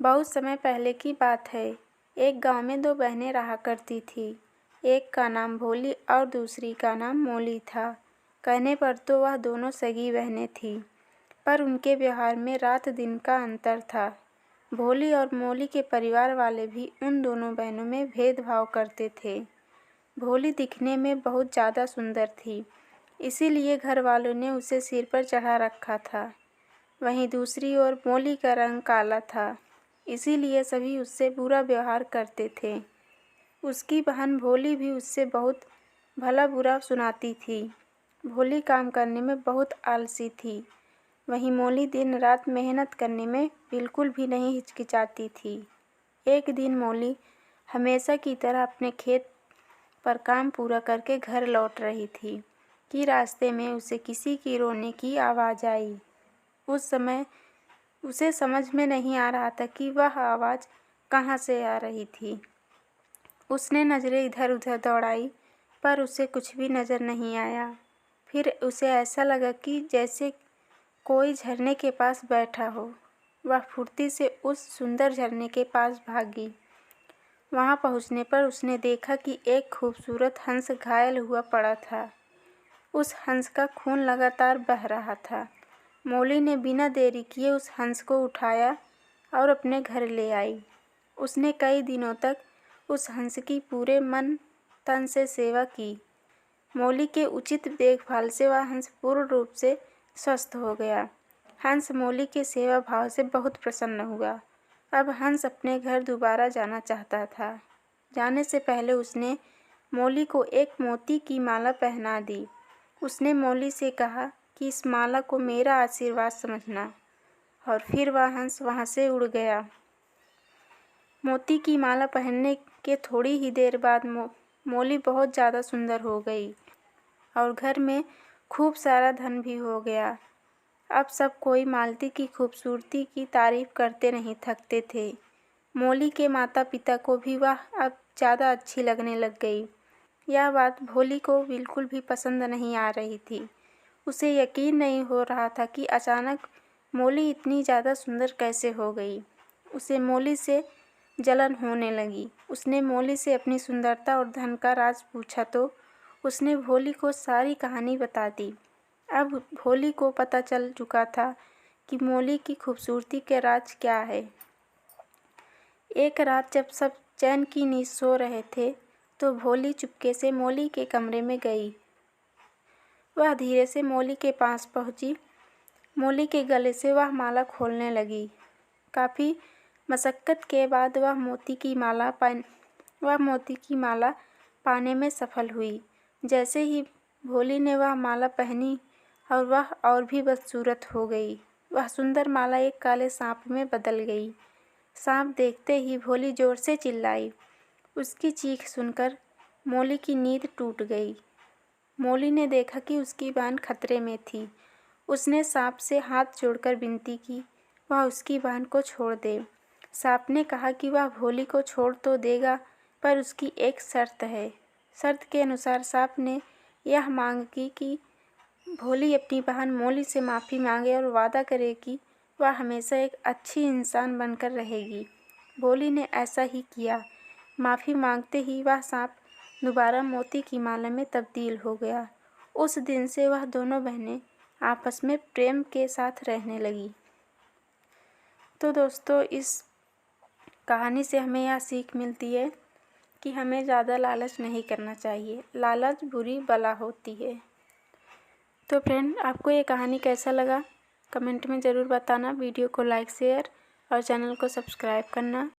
बहुत समय पहले की बात है। एक गांव में दो बहनें रहा करती थी। एक का नाम भोली और दूसरी का नाम मोली था। कहने पर तो वह दोनों सगी बहनें थीं, पर उनके व्यवहार में रात दिन का अंतर था। भोली और मोली के परिवार वाले भी उन दोनों बहनों में भेदभाव करते थे। भोली दिखने में बहुत ज़्यादा सुंदर थी, इसीलिए घर वालों ने उसे सिर पर चढ़ा रखा था। वहीं दूसरी ओर मोली का रंग काला था, इसीलिए सभी उससे बुरा व्यवहार करते थे। उसकी बहन भोली भी उससे बहुत भला बुरा सुनाती थी। भोली काम करने में बहुत आलसी थी, वहीं मोली दिन रात मेहनत करने में बिल्कुल भी नहीं हिचकिचाती थी। एक दिन मोली हमेशा की तरह अपने खेत पर काम पूरा करके घर लौट रही थी कि रास्ते में उसे किसी की रोने की आवाज़ आई। उस समय उसे समझ में नहीं आ रहा था कि वह आवाज़ कहाँ से आ रही थी। उसने नज़रें इधर उधर दौड़ाई, पर उसे कुछ भी नज़र नहीं आया। फिर उसे ऐसा लगा कि जैसे कोई झरने के पास बैठा हो। वह फुर्ती से उस सुंदर झरने के पास भागी। वहाँ पहुँचने पर उसने देखा कि एक खूबसूरत हंस घायल हुआ पड़ा था। उस हंस का खून लगातार बह रहा था। मोली ने बिना देरी किए उस हंस को उठाया और अपने घर ले आई। उसने कई दिनों तक उस हंस की पूरे मन तन से सेवा की। मोली के उचित देखभाल से वह हंस पूर्ण रूप से स्वस्थ हो गया। हंस मोली के सेवा भाव से बहुत प्रसन्न हुआ। अब हंस अपने घर दोबारा जाना चाहता था। जाने से पहले उसने मोली को एक मोती की माला पहना दी। उसने मोली से कहा कि इस माला को मेरा आशीर्वाद समझना, और फिर वह हंस वहाँ से उड़ गया। मोती की माला पहनने के थोड़ी ही देर बाद मोली बहुत ज़्यादा सुंदर हो गई और घर में खूब सारा धन भी हो गया। अब सब कोई मालती की खूबसूरती की तारीफ करते नहीं थकते थे। मोली के माता पिता को भी वह अब ज़्यादा अच्छी लगने लग गई। यह बात भोली को बिल्कुल भी पसंद नहीं आ रही थी। उसे यकीन नहीं हो रहा था कि अचानक मोली इतनी ज़्यादा सुंदर कैसे हो गई। उसे मोली से जलन होने लगी। उसने मोली से अपनी सुंदरता और धन का राज पूछा तो उसने भोली को सारी कहानी बता दी। अब भोली को पता चल चुका था कि मोली की खूबसूरती के राज क्या है। एक रात जब सब चैन की नींद सो रहे थे, तो भोली चुपके से मोली के कमरे में गई। वह धीरे से मोली के पास पहुंची। मोली के गले से वह माला खोलने लगी। काफ़ी मशक्क़त के बाद वह मोती की माला पाने में सफल हुई। जैसे ही भोली ने वह माला पहनी और वह और भी बदसूरत हो गई। वह सुंदर माला एक काले सांप में बदल गई। सांप देखते ही भोली ज़ोर से चिल्लाई। उसकी चीख सुनकर मोली की नींद टूट गई। मोली ने देखा कि उसकी बहन खतरे में थी। उसने सांप से हाथ जोड़कर विनती की वह उसकी बहन को छोड़ दे। सांप ने कहा कि वह भोली को छोड़ तो देगा, पर उसकी एक शर्त है। शर्त के अनुसार सांप ने यह मांग की कि भोली अपनी बहन मोली से माफ़ी मांगे और वादा करे कि वह हमेशा एक अच्छी इंसान बनकर रहेगी। भोली ने ऐसा ही किया। माफ़ी मांगते ही वह सांप दोबारा मोती की माला में तब्दील हो गया। उस दिन से वह दोनों बहनें आपस में प्रेम के साथ रहने लगी। तो दोस्तों, इस कहानी से हमें यह सीख मिलती है कि हमें ज़्यादा लालच नहीं करना चाहिए। लालच बुरी बला होती है। तो फ्रेंड, आपको ये कहानी कैसा लगा कमेंट में ज़रूर बताना। वीडियो को लाइक शेयर और चैनल को सब्सक्राइब करना।